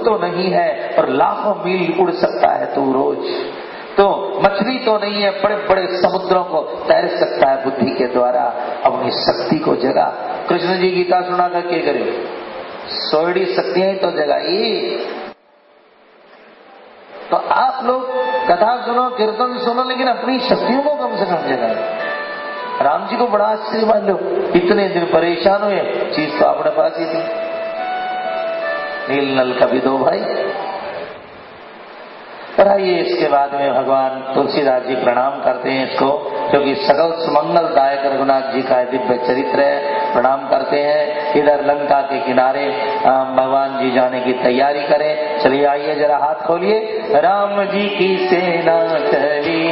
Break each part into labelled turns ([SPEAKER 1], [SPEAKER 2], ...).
[SPEAKER 1] तो नहीं है और लाखों मील उड़ सकता है तू रोज। तो मछली तो नहीं है, बड़े बड़े समुद्रों को तैर सकता है बुद्धि के द्वारा। अपनी शक्ति को जगा। कृष्ण जी गीता सुनाकर क्या करे, सोड़ी शक्तियां ही तो जगाई। तो आप लोग कथा सुनो, कीर्तन सुनो, लेकिन अपनी शक्तियों को कम से कम जगाए। राम जी को बड़ा आश्चर्य मान लो, इतने दिन परेशान हुए, चीज तो अपने पास ही थी। नील नल का भी दो भाई। पर आइए इसके बाद में भगवान तुलसीदास जी प्रणाम करते हैं इसको, क्योंकि सकल सुमंगलदायक रघुनाथ जी का दिव्य चरित्र है। प्रणाम करते हैं। इधर लंका के किनारे भगवान जी जाने की तैयारी करें। चलिए आइए जरा हाथ खोलिए। राम जी की सेना चली,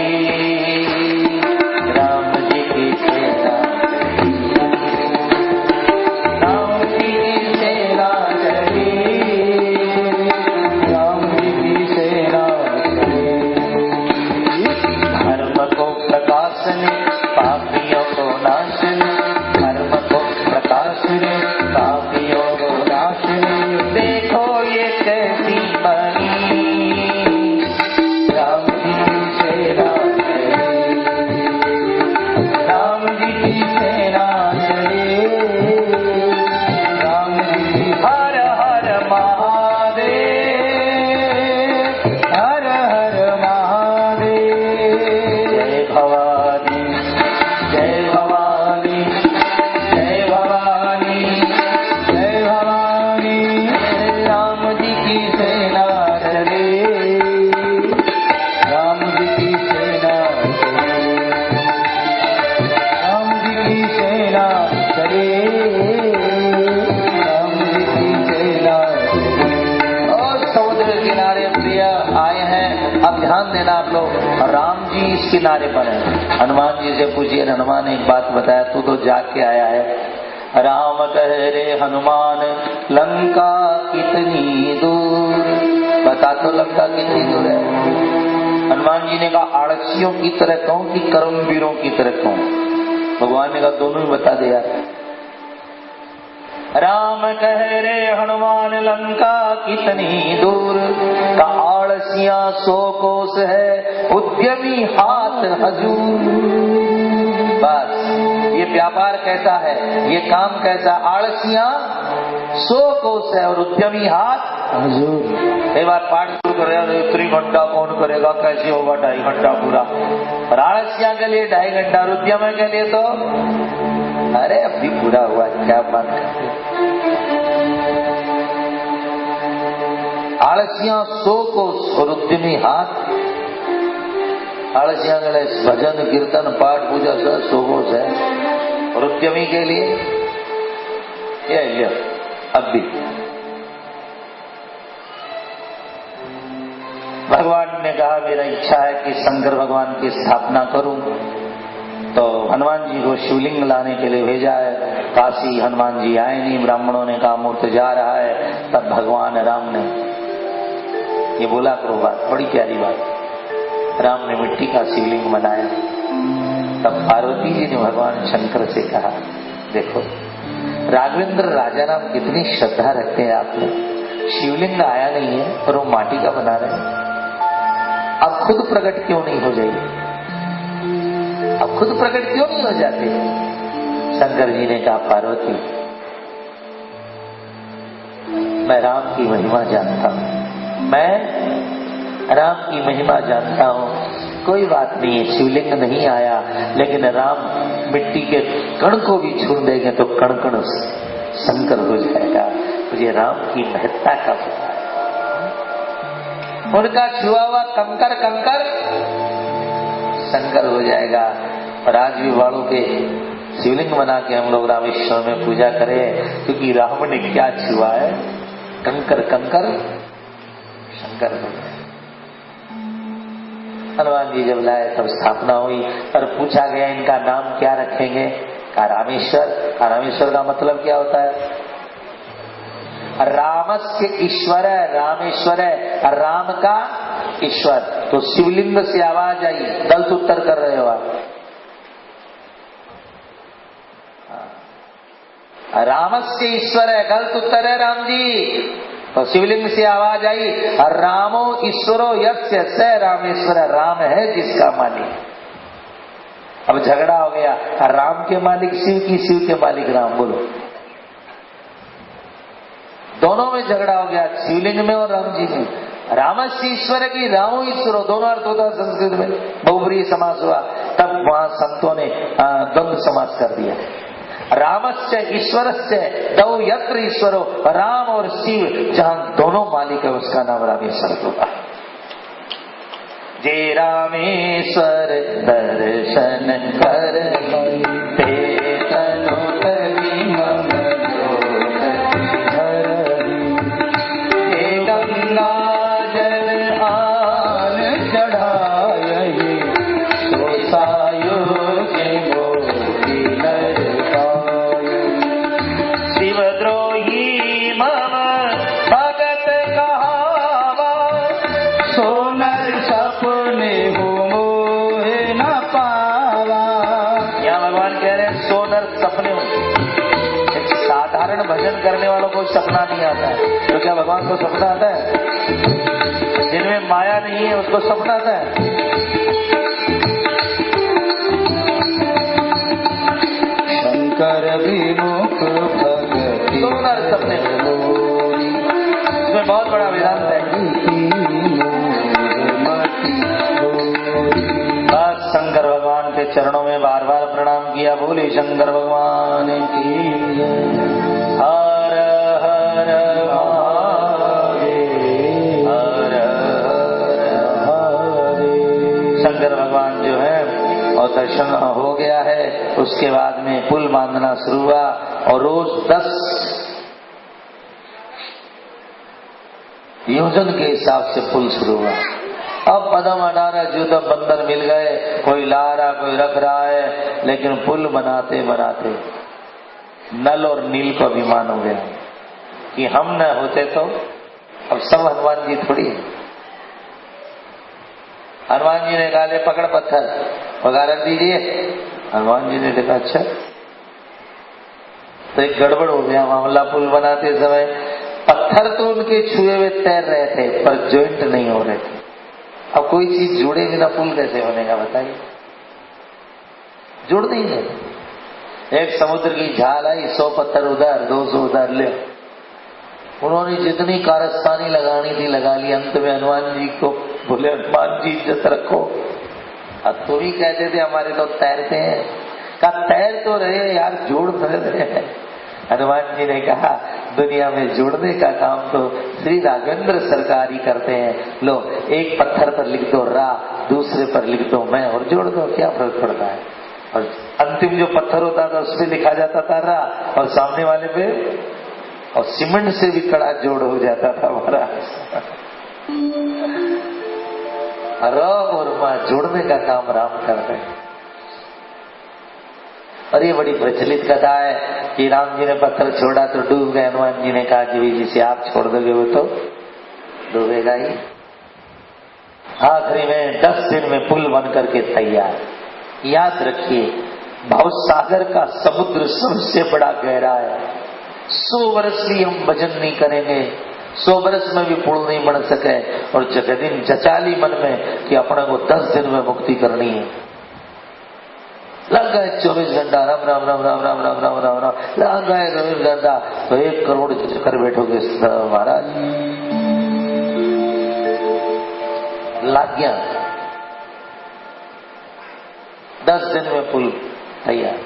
[SPEAKER 1] राम जी की सेना, राम जी की सेना चली, राम जी की सेना चली। धर्म को प्रकाशने, पापियों को नाशने, धर्म को प्रकाशने, पापियों को नाशने। देखो ये कैसी बनी, राम जी की सेना चली, राम जी की सेना चली, राम जी की। हर हर महादेव, हर हर महादेव। जय भवानी, जय भवानी, जय भवानी, जय भवानी। राम जी की सेना चले, राम जी की सेना चले, राम जी की सेना चले, राम जी की सेना चले। और समुद्र किनारे प्रिय आए हैं। अब ध्यान देना आप लोग, राम जी इस किनारे पर है। हनुमान जी से पूछिए, हनुमान ने एक बात बताया, तू तो जाग के आया है। राम कह रे हनुमान, लंका कितनी दूर, बता तो लंका कितनी दूर है। हनुमान जी ने कहा, आड़सियों की तरह कहूं कि कर्मवीरों की तरह कहूं। भगवान ने कहा, दोनों ही बता दिया। राम कह रे हनुमान, लंका कितनी दूर, का आड़सियां 100 कोस है, उद्यमी हाथ हजूर। बस ये व्यापार कैसा है, ये काम कैसा। आड़सियां 100 कोस है और उद्यमी हाथ हजूर। एक बार पाठ शुरू करेगा, 3 घंटा कौन करेगा, कैसे होगा 2.5 घंटा पूरा। और आड़सियां के लिए 2.5 घंटा, और उद्यम के लिए तो अरे अभी पूरा हुआ, क्या बात है। आलसियां 100 कोस और उद्यमी हाथ। आलसियां के लिए भजन कीर्तन पाठ पूजा सब 100 कोस है, और उद्यमी के लिए ये अब भी। भगवान ने कहा, मेरा इच्छा है कि शंकर भगवान की स्थापना करूं। तो हनुमान जी को शिवलिंग लाने के लिए भेजा है। काशी हनुमान जी आए नहीं, ब्राह्मणों ने कहा मूर्त जा रहा है। तब भगवान राम ने ये बोला करो बात, बड़ी प्यारी बात। राम ने मिट्टी का शिवलिंग बनाया। तब पार्वती जी ने भगवान शंकर से कहा, देखो राघवेंद्र राजा राम कितनी श्रद्धा रखते हैं आप लोग, शिवलिंग आया नहीं है और वो माटी का बना रहे हैं, अब खुद प्रकट क्यों नहीं हो जाइए, अब खुद प्रकट क्यों नहीं हो जाते। शंकर जी ने कहा, पार्वती मैं राम की महिमा जानता हूं, मैं राम की महिमा जानता हूं, कोई बात नहीं है, शिवलिंग नहीं आया, लेकिन राम मिट्टी के कण को भी छू देंगे तो कण कण शंकर हो जाएगा। मुझे राम की महत्ता का पता है, उनका छुआ हुआ कंकर कंकर शंकर हो जाएगा। और आज भी वालों के शिवलिंग बना के हम लोग रामेश्वर में पूजा करें, क्योंकि राम ने क्या छुआ है, कंकर कंकर शंकर हो गए। हनुमान जी जब लाए तब स्थापना हुई और पूछा गया इनका नाम क्या रखेंगे, कहा रामेश्वर। रामेश्वर का मतलब क्या होता है, रामस्य ईश्वर है, रामेश्वर है, राम का ईश्वर। तो शिवलिंग से आवाज आई, गलत उत्तर कर रहे हो आप। रामस्य ईश्वर है, गलत उत्तर है राम जी। तो शिवलिंग से आवाज आई, रामो ईश्वरो यस्य स रामेश्वर, राम है जिसका मालिक। अब झगड़ा हो गया, राम के मालिक शिव की, शिव के मालिक राम। बोलो, दोनों में झगड़ा हो गया, शिवलिंग में और राम जी में। रामस्य ईश्वर की रामो ईश्वरो, दोनों अर्थ होता संस्कृत में, बहुब्रीहि समास हुआ। तब वहां संतों ने द्वंद्व समास कर दिया। रामस्य ईश्वरस्य दौ यत्र ईश्वरो, राम और शिव जहां दोनों मालिक है उसका नाम रामेश्वर होगा। जे रामेश्वर दर्शन कर ते तनु तनि मन गंगा जल आन चढ़ाए, तो सायोज्य मोती नर पाए। शिवद्रोही मम भगत कहावा, सोनर सपने हो मोहे न पावा। यहाँ भगवान कह रहे हैं सोनर सपने हो। साधारण भजन करने वालों को सपना नहीं आता है, तो क्या भगवान को सपना आता है? जिनमें माया नहीं है उसको सपना आता है? शंकर विमुख भगति सोनर सपने, इसमें बहुत बड़ा वेदांत है। बस शंकर भगवान के चरणों में बार बार प्रणाम किया। बोले शंकर भगवान की हर हर महादेव, हर हर। शंकर भगवान जो है और दर्शन हो गया है, उसके बाद में पुल बांधना शुरू हुआ और रोज 10 योजन के हिसाब से पुल शुरू हुआ। अब पदम 18 जुदा बंदर मिल गए, कोई ला रहा कोई रख रहा है, लेकिन पुल बनाते बनाते नल और नील को अभिमान हो गया कि हम न होते तो अब सब हनुमान जी थोड़ी है। हनुमान जी ने कहा ले पकड़ पत्थर, पगा रख दीजिए। हनुमान जी ने देखा अच्छा, तो एक गड़बड़ हो गया मामला। पुल बनाते समय पत्थर तो उनके छुए हुए तैर रहे थे पर ज्वाइंट नहीं हो रहे थे। अब कोई चीज जुड़े बिना पुल कैसे बनेगा बताइए? जुड़ नहीं रहे। एक समुद्र की झाल आई, 100 पत्थर उधर 200 उधर ले, उन्होंने जितनी कारस्तानी लगानी थी लगा ली। अंत में हनुमान जी को बोले हनुमान जी इज्जत रखो। अब तुम ही कहते थे हमारे तो तैरते हैं, कहा तैर तो रहे यार, जोड़ रहे हैं। हनुमान जी ने कहा दुनिया में जोड़ने का काम तो श्री राघवेंद्र सरकार ही करते हैं। लो एक पत्थर पर लिख दो रा, दूसरे पर लिख दो मैं और जोड़ दो, क्या फर्क पड़ता है? और अंतिम जो पत्थर होता था उस पे लिखा जाता था रा, और सामने वाले पे और सीमेंट से भी कड़ा जोड़ हो जाता था हमारा। राम और मां जोड़ने का काम राम करते हैं। और ये बड़ी प्रचलित कथा है कि राम जी ने पत्थर छोड़ा तो डूब गए। हनुमान जी ने कहा कि जी से आप छोड़ दोगे वो तो डूबेगा ही। आखिरी में 10 दिन में पुल बन करके तैयार। याद रखिए भवसागर का समुद्र सबसे बड़ा गहरा है। 100 वर्ष भी हम भजन नहीं करेंगे, 100 वर्ष में भी पुल नहीं बन सके, और जगदिन जचाली मन में कि अपने को 10 दिन में मुक्ति करनी है। लग गए 24 घंटा राम राम राम राम राम राम राम राम राम, लग गए 24 घंटा तो 1 करोड़ कर बैठोगे महाराज। लग गया 10 दिन में पुल तैयार।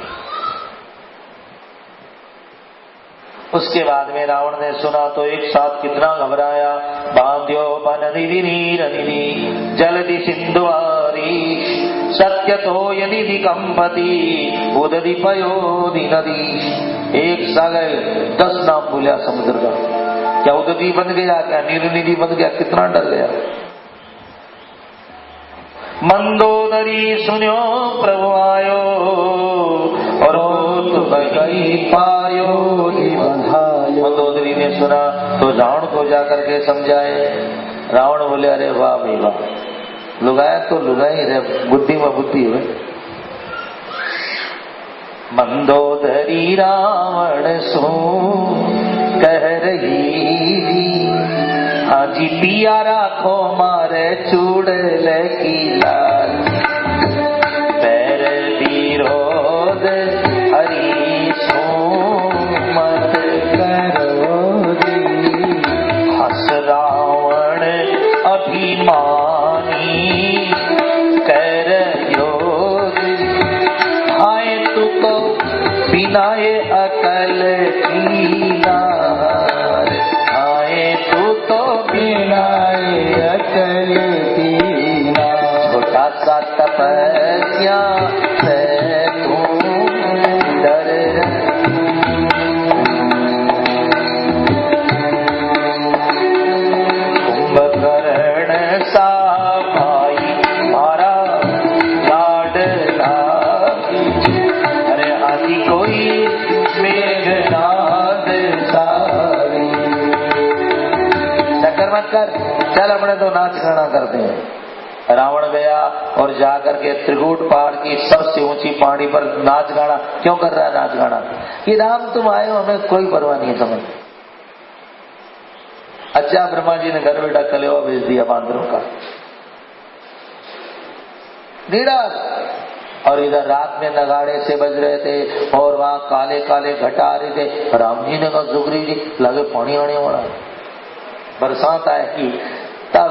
[SPEAKER 1] उसके बाद में रावण ने सुना तो एक साथ कितना घबराया। बांध्यो बननिधि नीर निधि जलधि सिंधुआरी सत्य तो यदि कंपति उदधि पयोधि नदी। एक सागर 10 नाम बोलिया समुद्र का। क्या उदधि बन गया, क्या नीर निधि बन गया? कितना डर गया। मंदोदरी सुन्यो प्रभु आयो और कई पायो। मंदोदरी ने सुना तो रावण को जाकर के समझाए। रावण बोले अरे वाह भाई वाह, लुगाया तो लुगाई रे, बुद्धि में बुद्धि हुए। मंदोदरी रावण सो कह रही પછી પિયા રાખો મારે ચૂડલ की लाल पैर विरोध हरि मत करो हस रावण अभिमानी कर योग हाय तू तो बिना ये अकल कीना हाय तू तो बिना ये अकल कीना छोटा सा तपस्या से तू डर कुंभकर्ण सा भाई मारा लाडला अरे आदि कोई मेघनाद सारी चक्कर मत कर चल अपने तो नाच गाना करते हैं। रावण गया और जाकर के त्रिकूट पहाड़ की सबसे ऊंची पहाड़ी पर नाच गाना क्यों कर रहा है? नाच गाना कि राम तुम आए हो, हमें कोई परवाह नहीं समझ। अच्छा ब्रह्मा जी ने घर बेटा कलेवा भेज दिया बांदरों का निराश और इधर रात में नगाड़े से बज रहे थे और वहां काले काले घटा आ रहे थे। राम जी ने कहा सुग्रीव जी लगे पानी आने वाला बरसात आएगी। तब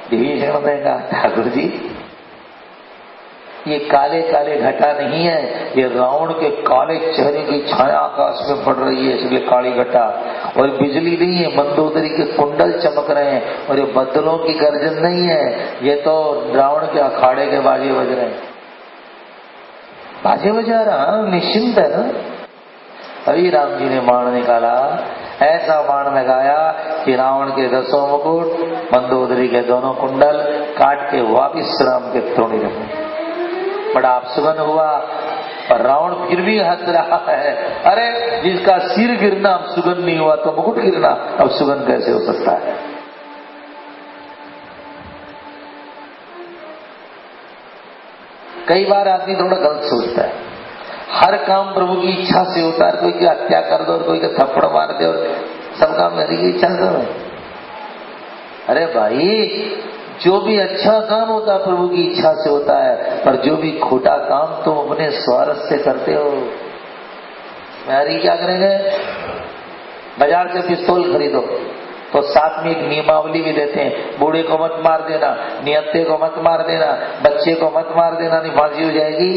[SPEAKER 1] विभीषण ने कहा ठाकुर जी ये काले काले घटा नहीं है, ये रावण के काले चेहरे की छाया आकाश में पड़ रही है इसलिए काली घटा। और बिजली नहीं है, मंदोदरी के कुंडल चमक रहे हैं और ये बदलों की गर्जन नहीं है, ये तो रावण के अखाड़े के बाजे बज रहे हैं। बाजे बजा रहा निश्चिंत है ना। अभी राम जी ने बाण निकाला, ऐसा बाण लगाया कि रावण के 10 मुकुट मंदोदरी के दोनों कुंडल काट के वापिस राम के थोड़ी रखे। बड़ा अपशुगन हुआ पर रावण फिर भी हंस रहा है। अरे जिसका सिर गिरना अपशुगन नहीं हुआ तो मुकुट गिरना अपशुगन कैसे हो सकता है? कई बार आदमी थोड़ा गलत सोचता है। हर काम प्रभु की इच्छा से होता है। कोई की हत्या कर दो और कोई का थप्पड़ मार दे और सब काम मेरी की इच्छा से। अरे भाई जो भी अच्छा काम होता है प्रभु की इच्छा से होता है, पर जो भी खोटा काम तुम अपने स्वार्थ से करते हो। मेरी क्या करेंगे? बाजार से पिस्तौल खरीदो तो साथ में एक नियमावली भी देते हैं, बूढ़े को मत मार देना, निहत्थे को मत मार देना, बच्चे को मत मार देना, नहीं फांसी हो जाएगी।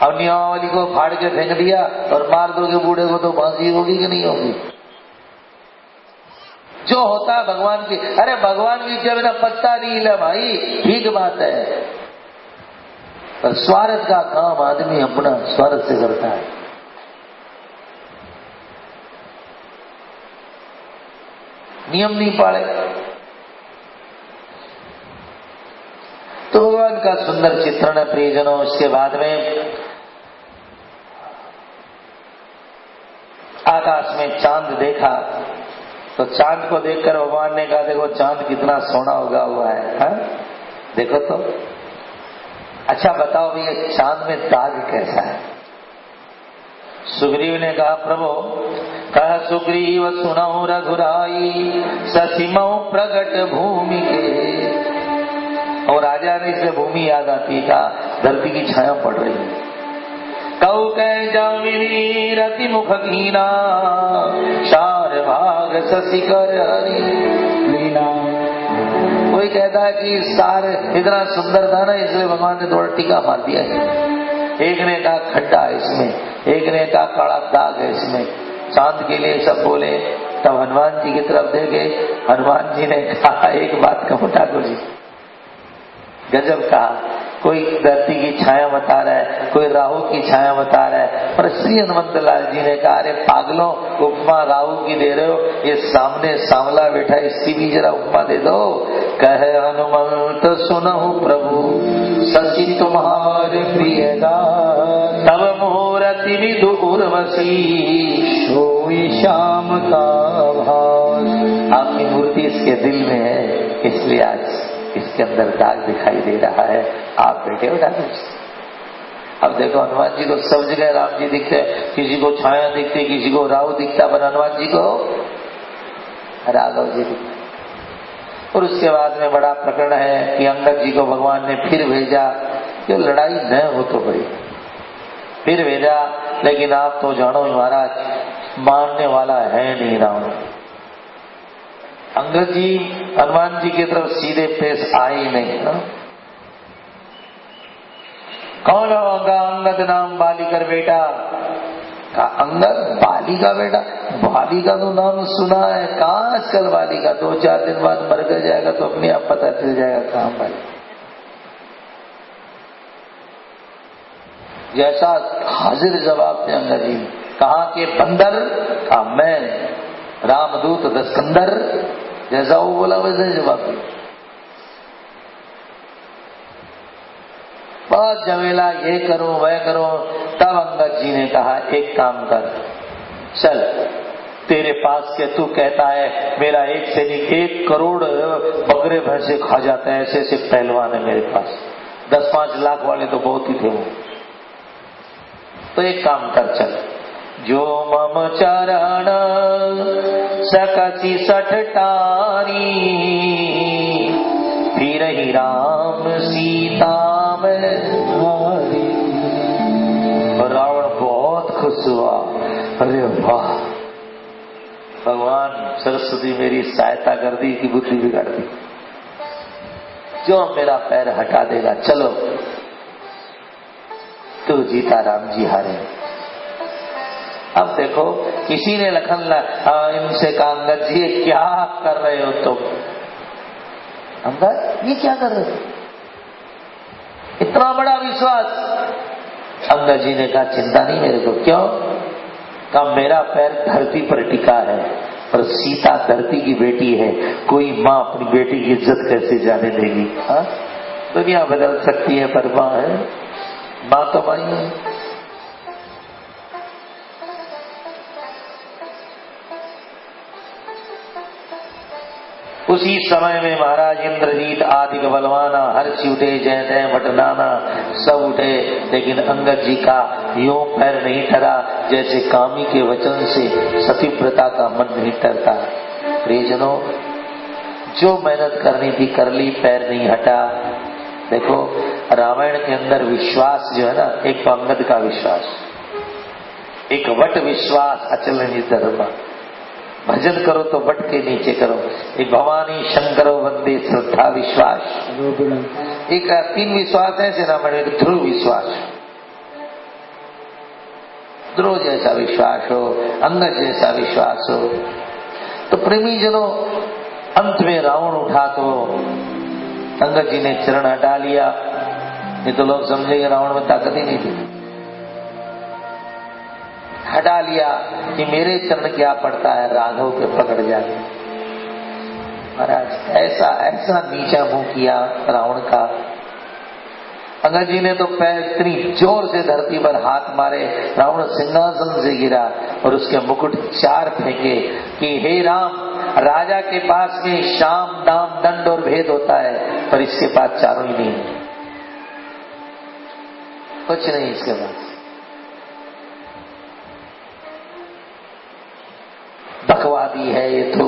[SPEAKER 1] अब नियमावली को फाड़ के फेंक दिया और मार दोगे बूढ़े को तो फांसी होगी कि नहीं होगी? जो होता है भगवान की। अरे भगवान की इच्छा बिना पत्ता नहीं हिला भाई, ठीक बात है। पर स्वार्थ का काम आदमी अपना स्वार्थ से करता है। नियम नहीं पाले तो भगवान का सुंदर चित्रण है प्रियजनों। इसके बाद में आकाश में चांद देखा तो चांद को देखकर भगवान ने कहा देखो चांद कितना सोना उगा हुआ है, हा? देखो तो। अच्छा बताओ भैया चांद में दाग कैसा है? सुग्रीव ने कहा प्रभु कह सुग्रीव सुनहु रघुराई ससीमौ प्रगट भूमि के। और राजा ने इसे भूमि याद आती था, धरती की छाया पड़ रही है। कौ कह जामिनी रति मुख कीना चार भाग शशि कर हरि लीना। कोई कहता है कि सार इतना सुंदर था ना इसलिए भगवान ने थोड़ा टीका मार दिया है। एक ने कहा खड्डा है इसमें, एक ने कहा काला दाग है इसमें। चांद के लिए सब बोले। तब हनुमान जी की तरफ देखे, हनुमान जी ने कहा एक बात कहूं ठाकुर जी, गजब कहा। कोई धरती की छाया बता रहा है, कोई राहु की छाया बता रहा है, पर श्री हनुमंत लाल जी ने कहा अरे पागलों उपमा राहु की दे रहे हो, ये सामने सांवला बैठा इसकी भी जरा उपमा दे दो। कहे हनुमंत सुनहु प्रभु शशि तुम्हारे प्रियदास तब मूरति विदु उर्वशी सोई श्याम का भास। आपकी मूर्ति इसके दिल में है इसलिए आज इसके अंदर दाग दिखाई दे रहा है। आप बैठे हो ठाकुर जी। अब देखो हनुमान जी को सब जगह राम जी दिखते, किसी को छाया दिखती, किसी को राहु दिखता, पर हनुमान जी को राघव जी दिखते। और उसके बाद में बड़ा प्रकरण है कि अंगद जी को भगवान ने फिर भेजा कि लड़ाई न हो तो बड़ी, फिर भेजा, लेकिन आप तो जानो महाराज मानने वाला है नहीं रावण। अंगद जी हनुमान जी की तरफ सीधे पेश आए ही नहीं। कौन होगा अंगद नाम बाली कर बेटा? अंगद बाली का बेटा? बाली का तो नाम सुना है, कहाँ आजकल बाली का? 2-4 दिन बाद मर कर जाएगा तो अपने आप पता चल जाएगा कहाँ बाली। जैसा हाजिर जवाब थे अंगद जी, कहा के बंदर? कहा मैं रामदूत दस्कंदर। जैसा वो बोला वैसे जवाब दिया। बहुत झमेला, ये करो वह करो। तब अंगद जी ने कहा एक काम कर, चल तेरे पास के तू कहता है मेरा एक सैनिक 1 करोड़ बकरे भैंसे खा जाता है, ऐसे ऐसे पहलवान है मेरे पास, 10-5 लाख वाले तो बहुत ही थे वो। तो एक काम कर, चल जो मम चरण सकसी सठटारी, फिर ही राम सीता में। रावण बहुत खुश हुआ, अरे वाह भगवान सरस्वती मेरी सहायता कर दी कि बुद्धि बिगाड़ दी, जो मेरा पैर हटा देगा चलो। तो जीता राम जी हारे। अब देखो किसी ने लखन इनसे कहा अंगद जी ये क्या कर रहे हो तुम? अंगद ये क्या कर रहे हो? इतना बड़ा विश्वास? अंगद जी ने कहा चिंता नहीं मेरे को। क्यों? कहा मेरा पैर धरती पर टिका है और सीता धरती की बेटी है, कोई माँ अपनी बेटी की इज्जत कैसे जाने देगी? हाँ दुनिया बदल सकती है पर माँ है, माँ तो माँ ही है। उसी समय में महाराज इंद्रजीत आदि के बलवाना हर्षि उठे, जयदेव भटनाना सब उठे, लेकिन अंगद जी का यूं पैर नहीं ठहरा जैसे कामी के वचन से सतीव्रता का मन नहीं ठहरता। प्रियजनों, जो मेहनत करनी थी कर ली, पैर नहीं हटा। देखो रामायण के अंदर विश्वास जो है ना, एक तो अंगद का विश्वास, एक वट विश्वास अचल धर्म, भजन करो तो वट के नीचे करो, एक भवानी शंकरो वंदे श्रद्धा विश्वास, एक 3 विश्वास है रामायण। एक ध्रुव विश्वास, ध्रुव जैसा विश्वास हो, अंगद जैसा विश्वास हो। तो प्रेमी जनों, अंत में रावण उठा तो अंगद जी ने चरण हटा लिया, नहीं तो लोग समझेंगे रावण में ताकत ही नहीं थी। हटा लिया कि मेरे चरण क्या पड़ता है, राघव के पकड़ जाते। महाराज ऐसा ऐसा नीचा मुंह किया रावण का। अंगद जी ने तो पैर इतनी जोर से धरती पर हाथ मारे, रावण सिंहासन से गिरा और उसके मुकुट 4 फेंके कि हे राम, राजा के पास में शाम दाम दंड और भेद होता है, पर इसके पास चारों ही नहीं, कुछ नहीं इसके पास। बकवादी है ये तो।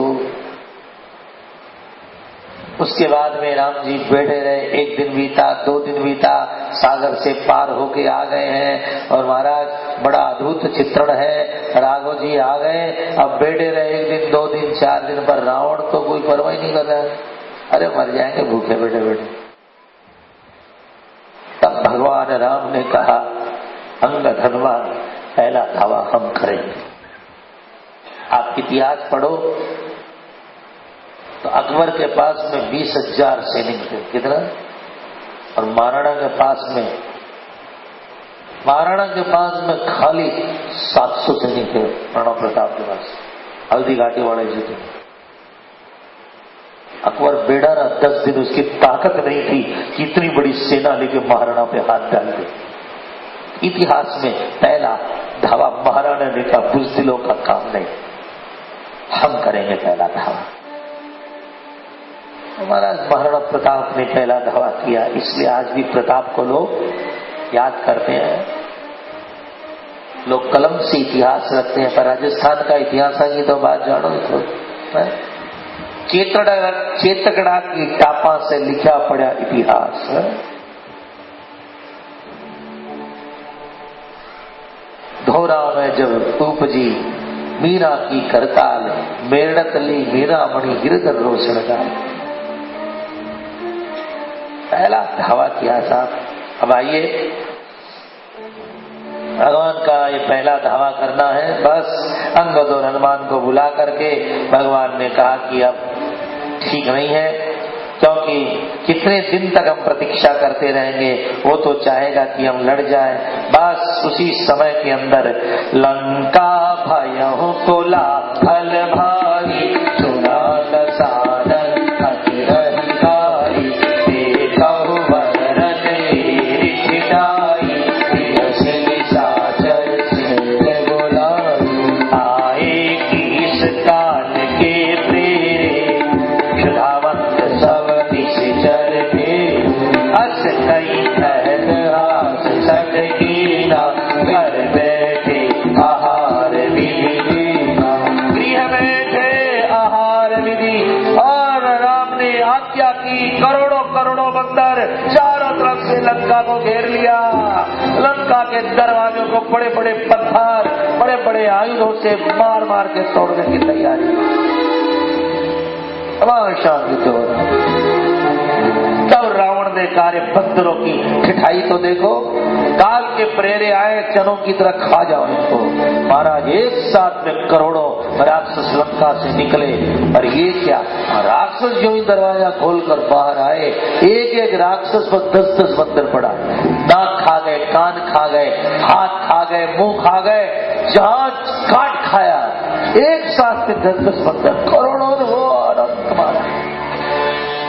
[SPEAKER 1] उसके बाद में राम जी बैठे रहे, 1 दिन बीता, 2 दिन बीता, सागर से पार होके आ गए हैं। और महाराज बड़ा अद्भुत चित्रण है, राघव जी आ गए, अब बैठे रहे 1 दिन 2 दिन 4 दिन पर रावण तो कोई परवाह नहीं कर रहा है, अरे मर जाएंगे भूखे बैठे बैठे। तब भगवान राम ने कहा अंगद हनुमान पहला धावा हम करेंगे। आप इतिहास पढ़ो तो अकबर के पास में 20,000 सैनिक थे, कितना? और महाराणा के पास में खाली 700 सैनिक थे। राणा प्रताप के पास हल्दी घाटी वाले जो थे, अकबर बेड़ा रहा 10 दिन, उसकी ताकत नहीं थी कि इतनी बड़ी सेना लेके महाराणा पे हाथ डाल दे। इतिहास में पहला धावा महाराणा ने कहा बुज़दिलों का काम नहीं, हम करेंगे पहला धावा। हमारा महाराणा प्रताप ने पहला धावा किया, इसलिए आज भी प्रताप को लोग याद करते हैं, लोग कलम से इतिहास रखते हैं। पर राजस्थान का इतिहास की तो बात जानो तो चेतकड़ा की टापा से लिखा पड़ा इतिहास। धोरा में जब उपजी मीरा की करताल, मेड़त ली मीरा मणि गिरधर रोषण का पहला धावा किया था। अब आइए, भगवान का ये पहला धावा करना है। बस अंगद और हनुमान को बुला करके भगवान ने कहा कि अब ठीक नहीं है, क्योंकि कितने दिन तक हम प्रतीक्षा करते रहेंगे, वो तो चाहेगा कि हम लड़ जाएं। बस उसी समय के अंदर लंका भयहु कुला फल भारी, सुना दसानन अतिरहिकारी, देखहु वरन रिठिठाई, प्रियसी साचर सिंह बुलाई, आए किस काल के प्रेरे, क्षुधावंत सब दिश चरते, अस कई ठहर हास सट कीना, घर बैठे आहार विधि दीना। गृह बैठे आहार विधि, और राम ने आज्ञा की। करोड़ों करोड़ों बंदर चारों तरफ से लंका को घेर लिया। लंका के दरवाजों को बड़े बड़े पत्थर, बड़े बड़े आयुधों से मार मार के तोड़ने की तैयारी। शांति हो रहा। तब रावण ने कार्य बंदरों की ठिठाई तो देखो, काल के प्रेरे आए, चनों की तरह खा जाओ इनको। महाराज एक साथ में करोड़ों राक्षस लंका से निकले, और ये क्या, राक्षस जो ही दरवाजा खोलकर बाहर आए, एक एक राक्षस पर 10-10 बंदर पड़ा। नाक खा गए, कान खा गए, हाथ खा गए, मुंह खा गए, जहां काट खाया। एक साथ में 10-10 बंदर, करोड़ों ने वो आनंद मारा।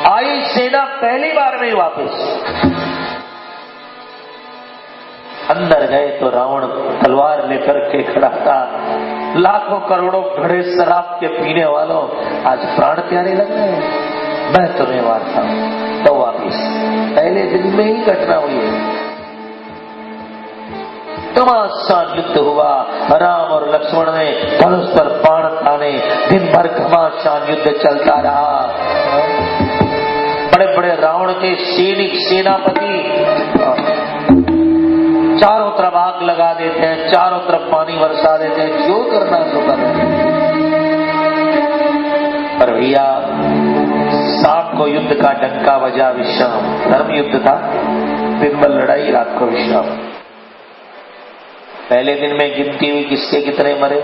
[SPEAKER 1] आई सेना पहली बार में वापस। अंदर गए तो रावण तलवार लेकर के खड़ा था। लाखों करोड़ों घड़े शराब के पीने वालों, आज प्राण प्यारे लग रहे हैं, मैं तुम्हें मारता हूं। तो वापिस पहले दिन में ही घटना हुई है। घमासान युद्ध हुआ। राम और लक्ष्मण ने धनुष पर बाण ताने, दिन भर घमासान युद्ध चलता रहा। बड़े बड़े रावण के सैनिक सेनापति चारों तरफ आग लगा देते हैं, चारों तरफ पानी बरसा देते हैं, जो करना तो कर रहे हैं। पर भैया शाम को युद्ध का डंका बजा। विश्राम, धर्म युद्ध था, दिन भर लड़ाई, रात को विश्राम। पहले दिन में गिनती हुई किसके कितने मरे,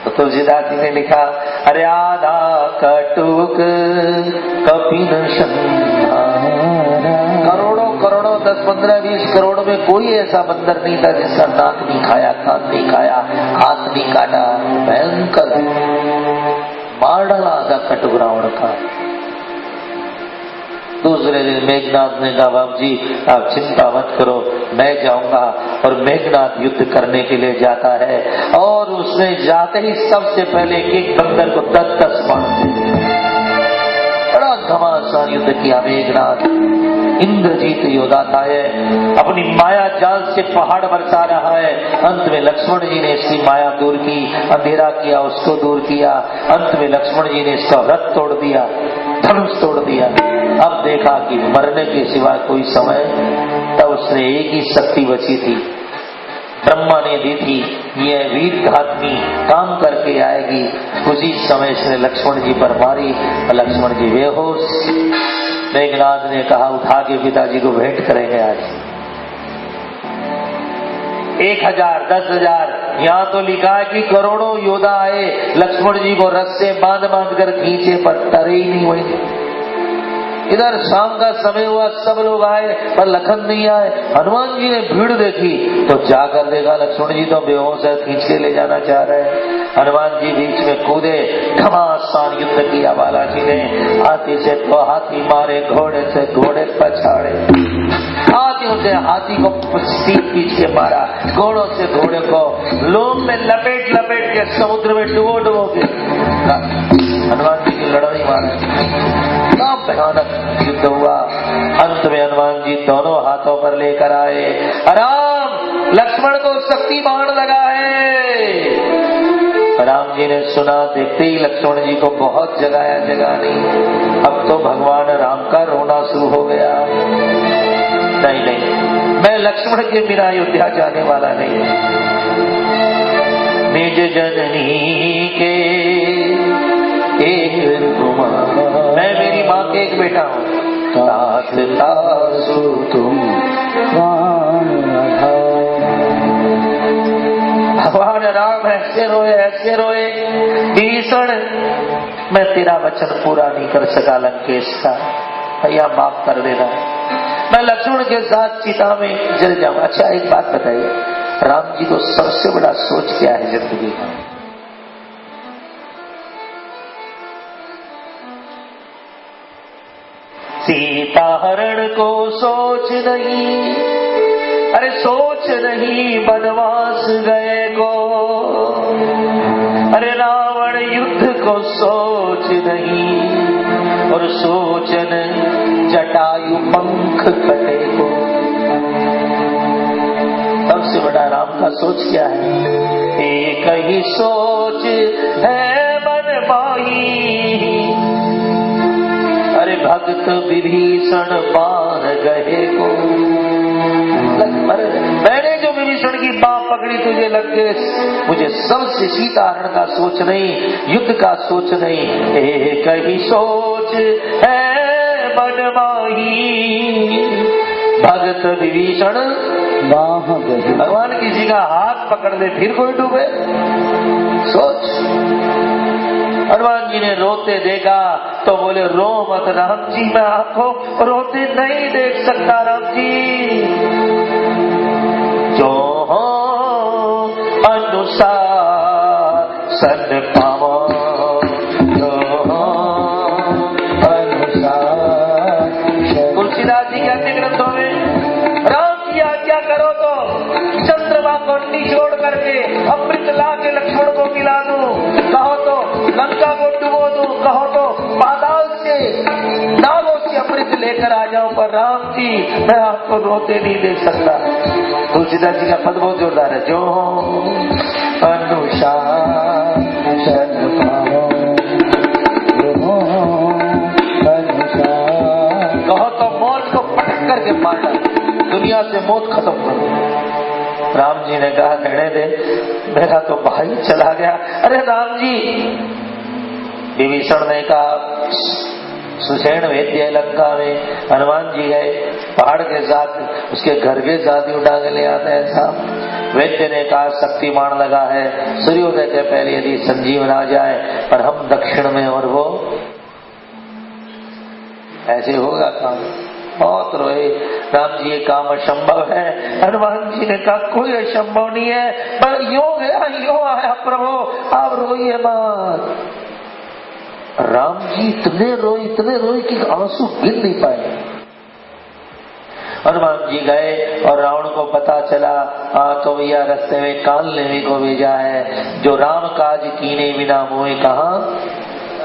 [SPEAKER 1] तो तुलसीदास जी ने लिखा, अरे आधा कटुक कपिन करोड़ों करोड़ों 10, 15, 20 करोड़ में कोई ऐसा बंदर नहीं था जिसका नाक नहीं खाया, कान नहीं खाया, हाथ नहीं काटा। भयंकर मार डाला आधा कटुक रावण का। दूसरे दिन मेघनाथ ने कहा, बाबू जी आप चिंता मत करो, मैं जाऊंगा। और मेघनाथ युद्ध करने के लिए जाता है, और उसने जाते ही सबसे पहले एक बंदर को 10-10 बाण दे। बड़ा घमासान युद्ध किया मेघनाथ। इंद्रजीत योद्धा था है, अपनी माया जाल से पहाड़ बरसा रहा है। अंत में लक्ष्मण जी ने इसकी माया दूर की, अंधेरा किया, उसको दूर किया। अंत में लक्ष्मण जी ने इसका रथ तोड़ दिया, धनुष तोड़ दिया। अब देखा कि मरने के सिवा कोई समय, तब उसने एक ही शक्ति बची थी, ब्रह्मा ने दी थी, ये वीर घातनी काम करके आएगी। उसी समय इसने लक्ष्मण जी पर मारी, लक्ष्मण जी बेहोश। मेघनाथ ने कहा, उठा के पिताजी को भेंट करेंगे आज। 1000, 10,000, यहाँ तो लिखा है कि करोड़ों योद्धा आए, लक्ष्मण जी को रथ से बांध बांध कर खींचे, पर तरे ही नहीं हुए। इधर शाम का समय हुआ, सब लोग आए, पर लखन नहीं आए। हनुमान जी ने भीड़ देखी तो जाकर देखा लक्ष्मण जी तो बेहोश है, खींच के ले जाना चाह रहे हैं। हनुमान जी बीच में कूदे, घमासान युद्ध किया। बालाजी ने हाथी से तो हाथी मारे, घोड़े से घोड़े पछाड़े, हाथियों से हाथी को पीछ के मारा, घोड़ों से घोड़े को लोम में लपेट लपेट के समुद्र में डुबो डुबो के हनुमान जी की लड़ाई मारे। भयानक युद्ध हुआ। अंत में हनुमान जी दोनों हाथों पर लेकर आए, राम लक्ष्मण को शक्ति बाण लगा है। राम जी ने सुना, देखते ही लक्ष्मण जी को बहुत जगाया, जगा नहीं। अब तो भगवान राम का रोना शुरू हो गया। नहीं नहीं, मैं लक्ष्मण के बिना अयोध्या जाने वाला नहीं। निज जननी के एक कुमार, मैं मेरी माँ के एक बेटा हूँ। तात तासु तुम भगवान राम ऐसे रोए, भीषण मैं तेरा वचन पूरा नहीं कर सका लंकेश का, भैया माफ कर देना, मैं लक्ष्मण के साथ चिता में जल जाऊं। अच्छा एक बात बताइए, राम जी को सबसे बड़ा सोच क्या है जिंदगी का? सीता हरण को सोच नहीं, अरे सोच नहीं वनवास गए को, अरे रावण युद्ध को सोच नहीं, और सोचन जटायु पंख कटे को। सबसे बड़ा राम का सोच क्या है? एक ही सोच है मन माही, अरे भक्त विभीषण बांध गए को। मैंने जो विभीषण की बांह पकड़ी तुझे लग गए, मुझे सबसे सीता हरण का सोच नहीं, युद्ध का सोच नहीं, एक ही सोच है मन माही, भक्त विभीषण बांध गए। भगवान किसी का हाथ पकड़ ले फिर कोई डूबे, सोच। हनुमान जी ने रोते देखा तो बोले, रो मत राम जी, मैं आपको रोते नहीं देख सकता राम जी। जो हो अनुशासन पावो, जो हो अनुशासन। तुलसीदास जी कहते ग्रंथों में, राम की आज्ञा करो तो चंद्रमा को निचोड़ करके अमृत ला के लक्ष्मण को पिला दूं, कहो तो लंका को डुबो दूं, कहो तो पाताल से नावों से अमृत लेकर आ जाऊं, पर राम जी मैं आपको रोते नहीं देख सकता। तुलसीदास जी का पद बहुत जोरदार है, जो अनुशासन पावो, कहो तो मौत को पटक करके मार डाल, दुनिया से मौत खत्म करो। राम जी ने कहा, कहने दे, मेरा तो भाई चला गया। अरे राम जी, विभीषण ने कहा, सुषेण वेद्य लंका में, हनुमान जी गए पहाड़ के साथ, उसके घर के साथ ही उठा के ले आते हैं साहब। वैद्य ने कहा, शक्तिमान लगा है, सूर्योदय के पहले यदि संजीवन आ जाए, पर हम दक्षिण में और वो, ऐसे होगा काम। बहुत रोए, राम जी ये काम असंभव है। हनुमान जी ने कहा, कोई असंभव नहीं है, पर यो गया यो आया प्रभु, आप रोइए मत। राम जी इतने रोए कि आंसू गिर नहीं पाए। हनुमान जी गए और रावण को पता चला, तो भैया रास्ते में काल लेने को भेजा है, जो राम काज कीने बिना मोहे कहा।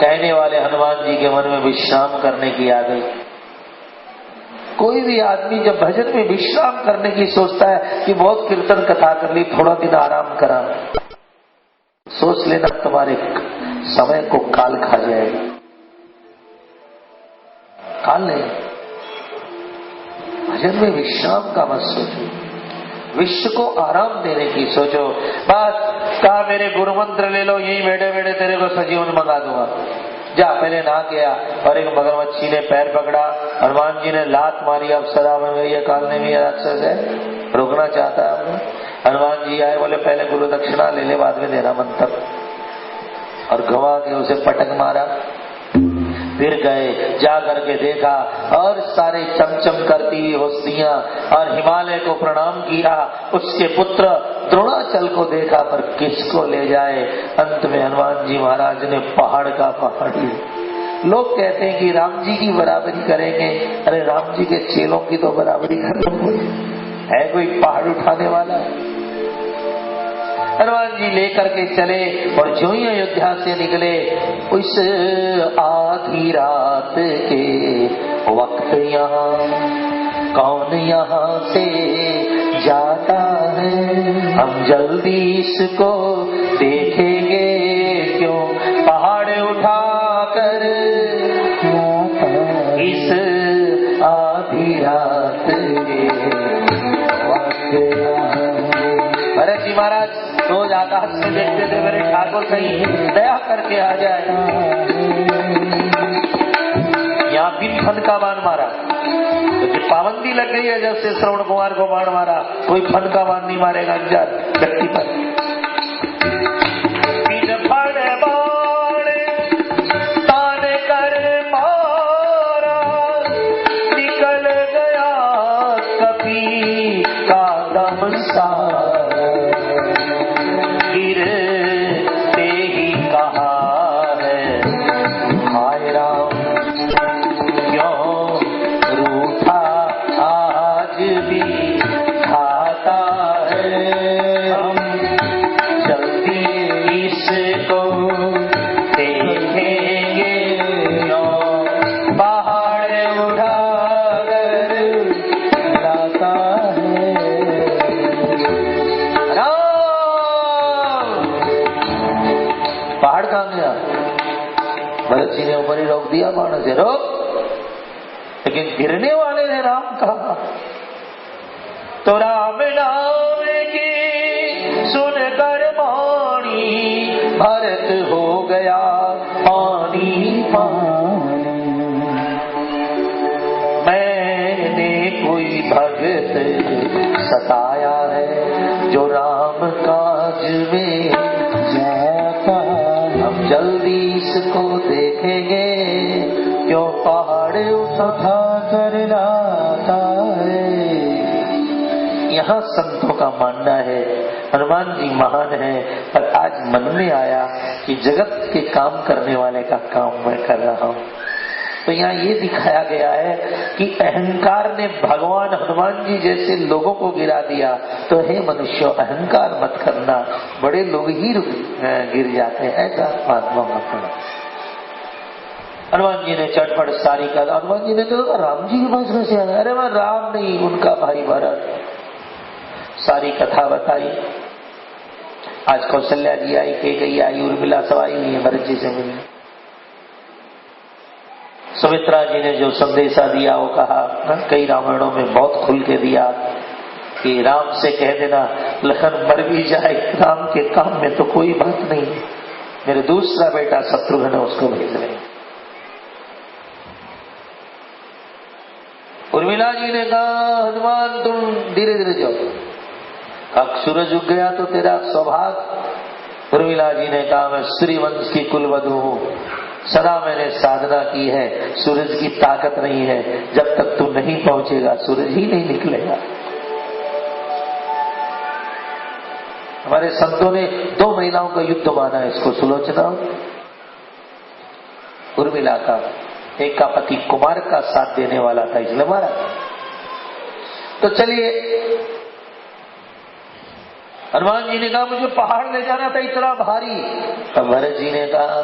[SPEAKER 1] कहने वाले हनुमान जी के मन में विश्राम करने की आदत। कोई भी आदमी जब भजन में विश्राम करने की सोचता है कि बहुत कीर्तन कथा कर ली, थोड़ा दिन आराम करा, सोच लेना तुम्हारे समय को काल खा जाएगा। काल नहीं, भजन में विश्राम का मत सोचो, विश्व को आराम देने की सोचो। बस कहा, मेरे गुरु मंत्र ले लो, यही बैठे बैठे तेरे को सजीवन मंगा दूंगा, जा। पहले नहा गया और एक मगरमच्छी ने पैर पकड़ा, हनुमान जी ने लात मारी, अप्सरा बन गई, काल ने भी राक्षस है, रोकना चाहता है। हनुमान जी आए, बोले पहले गुरु दक्षिणा ले ले, बाद में देना मंत्र, और घुमा के उसे पटक मारा। फिर गए, जा करके देखा और सारे चमचम करती हुई हस्तियां, और हिमालय को प्रणाम किया। उसके पुत्र द्रोणाचल को देखा, पर किसको ले जाए। अंत में हनुमान जी महाराज ने पहाड़ का पहाड़ लिया। लोग कहते हैं कि राम जी की बराबरी करेंगे, अरे राम जी के चेलों की तो बराबरी कर लो, है कोई पहाड़ उठाने वाला? हनुमान जी लेकर के चले, और जो ही अयोध्या से निकले, उस आधी रात के वक्त यहाँ कौन यहाँ से जाता है, हम जल्दी इसको देखेंगे आकाश में देखते थे मेरे ठाकुर कहीं दया करके आ जाए। यहाँ बिन फन का बाण मारा, क्योंकि पाबंदी लग गई है जब से श्रवण कुमार को बाण मारा, कोई फन का बाण नहीं मारेगा अनजान व्यक्ति पर। भरत जी ने ऊपर ही रोक दिया बाण से, रोक, लेकिन गिरने वाले ने राम कहा। तो राम नाम की सुनकर वाणी भरत हो गया पानी पानी। मैंने कोई भगत सताया है जो राम काज में जाता, हम जल्दी इसको देखेंगे क्यों पहाड़ उठा कर लाता है। यहाँ संतों का मानना है हनुमान जी महान है, पर आज मन में आया कि जगत के काम करने वाले का काम मैं कर रहा हूँ। तो यहाँ ये दिखाया गया है कि अहंकार ने भगवान हनुमान जी जैसे लोगों को गिरा दिया। तो हे मनुष्य, अहंकार मत करना, बड़े लोग ही गिर जाते हैं, ऐसा महात्मा मत करना। हनुमान जी ने चटपट सारी का, हनुमान जी ने कहा राम जी के पास कैसे आया? अरे मैं राम नहीं, उनका भाई भरत। सारी कथा बताई। आज कौशल्या जी आई, कैकेयी आई, उर्मिला सब आई हुई है भरत जी से मिलने। सुमित्रा जी ने जो संदेशा दिया वो कहा, कई रामायणों में बहुत खुल के दिया कि राम से कह देना लखन मर भी जाए, राम के काम में तो कोई बात नहीं, मेरे दूसरा बेटा शत्रुघ्न है उसको भेज रहे। उर्मिला जी ने कहा हनुमान तुम धीरे धीरे जाओ, अब सूरज उग गया तो तेरा सौभाग्य। उर्मिला जी ने कहा मैं श्रीवंश की कुलवधू हूँ, सदा मैंने साधना की है, सूरज की ताकत नहीं है, जब तक तू नहीं पहुंचेगा सूरज ही नहीं निकलेगा। हमारे संतों ने 2 महिलाओं का युद्ध माना है इसको, सुलोचना उर्मिला का। एक का पति कुमार का साथ देने वाला था इसलिए मारा। तो चलिए, हनुमान जी ने कहा मुझे पहाड़ ले जाना था इतना भारी। तब भरत जी ने कहा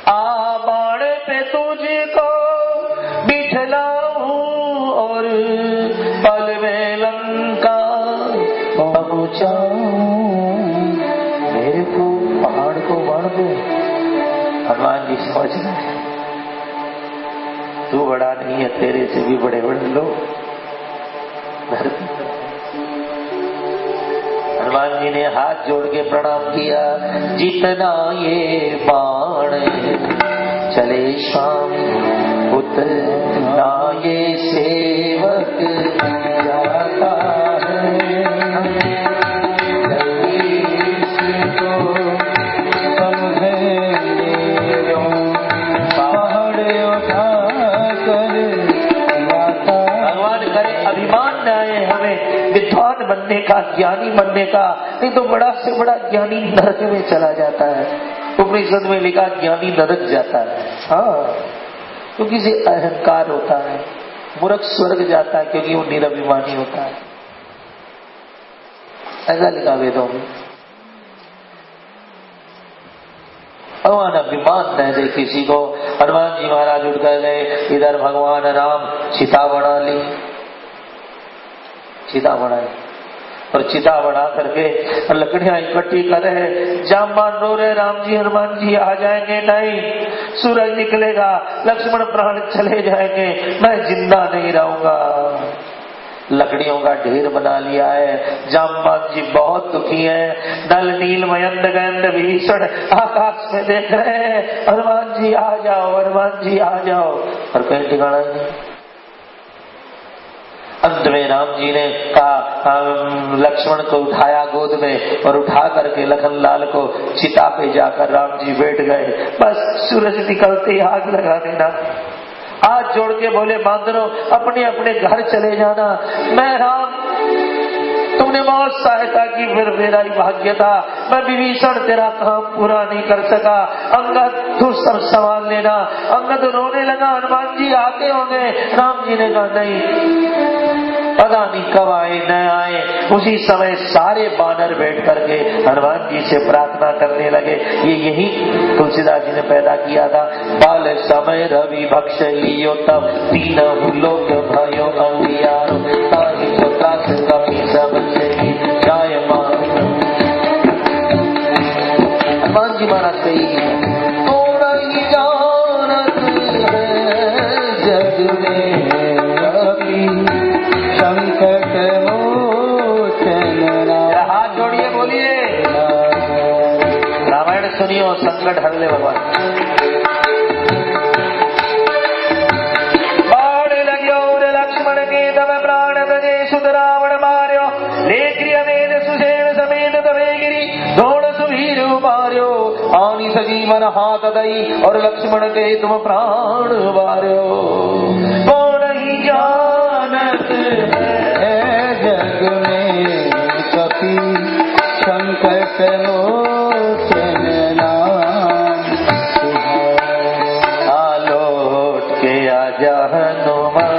[SPEAKER 1] आ बाण पे तुझको बिठलाऊं और पल में लंका पहुंचाऊं। मेरे को पहाड़ को बाण दो। हनुमान जी समझ गए तू बड़ा नहीं है, तेरे से भी बड़े बड़े लोग। हनुमान जी ने हाथ जोड़ के प्रणाम किया, जितना ये बाण चले स्वामी उतना ये सेवक जाता है। विद्वान बनने का, ज्ञानी बनने का, नहीं तो बड़ा से बड़ा ज्ञानी नरक में चला जाता है। उपनिषद में लिखा ज्ञानी नरक जाता है। हाँ, क्योंकि से अहंकार होता है। मूर्ख स्वर्ग जाता है क्योंकि वो निरभिमानी होता है, ऐसा लिखा वेदों में। भगवान अभिमान न दे किसी को। हनुमान जी महाराज उठ कर गए, इधर भगवान राम चिता बना ली, चिता बनाई और चिता बना करके लकड़ियां इकट्ठी कर रहे। जामवान रो रहे राम जी हनुमान जी आ जाएंगे, नहीं सूरज निकलेगा, लक्ष्मण प्राण चले जाएंगे, मैं जिंदा नहीं रहूंगा। लकड़ियों का ढेर बना लिया है। जामवंत जी बहुत दुखी हैं। नल नील मयंद गंध भीषण आकाश में देख रहे हैं, हनुमान जी आ जाओ, हनुमान जी आ जाओ, और कहीं ठिकाना ही नहीं। अंत में राम जी ने कहा, लक्ष्मण को उठाया गोद में और उठा करके लखन लाल को चिता पे जाकर राम जी बैठ गए। बस सूरज निकलते ही आग लगा देना। हाथ जोड़ के बोले, बांदरों अपने अपने घर चले जाना, मैं राम, तुमने बहुत सहायता की, फिर मेरा ही भाग्य था, मैं विभीषण तेरा काम पूरा नहीं कर सका। अंगद तू सब संभाल लेना। अंगद रोने लगा, हनुमान जी आते होंगे। राम जी ने कहा नहीं, पता नहीं कब आए न आए। उसी समय सारे बानर बैठ करके हनुमान जी से प्रार्थना करने लगे। ये यही तुलसीदास जी ने पैदा किया था। बाल समय रवि भक्ष लियो तब तीन लोक भयो अंगियारो ताहि प्रकाश कपि सब से जायमान। हनुमान जी महाराज कही थोड़ा ही जानत है जग में संकट मोचन। हाथ जोड़िए, बोलिए रामायण सुनियो, संकट हर ले भगवान। बाण लग्यो लक्ष्मण के तब प्राण तजे सुत रावण मार्यो लेक्रिय वेद सुसेन समेत तवे गिरी दौड़ सुवीर मार्यो आनी सजीवन हाथ दई और लक्ष्मण के तुम प्राण वार्यो। कौन ही जानत है जग में कपि संकट मोचन नाम। आलोट के आजा हनुमान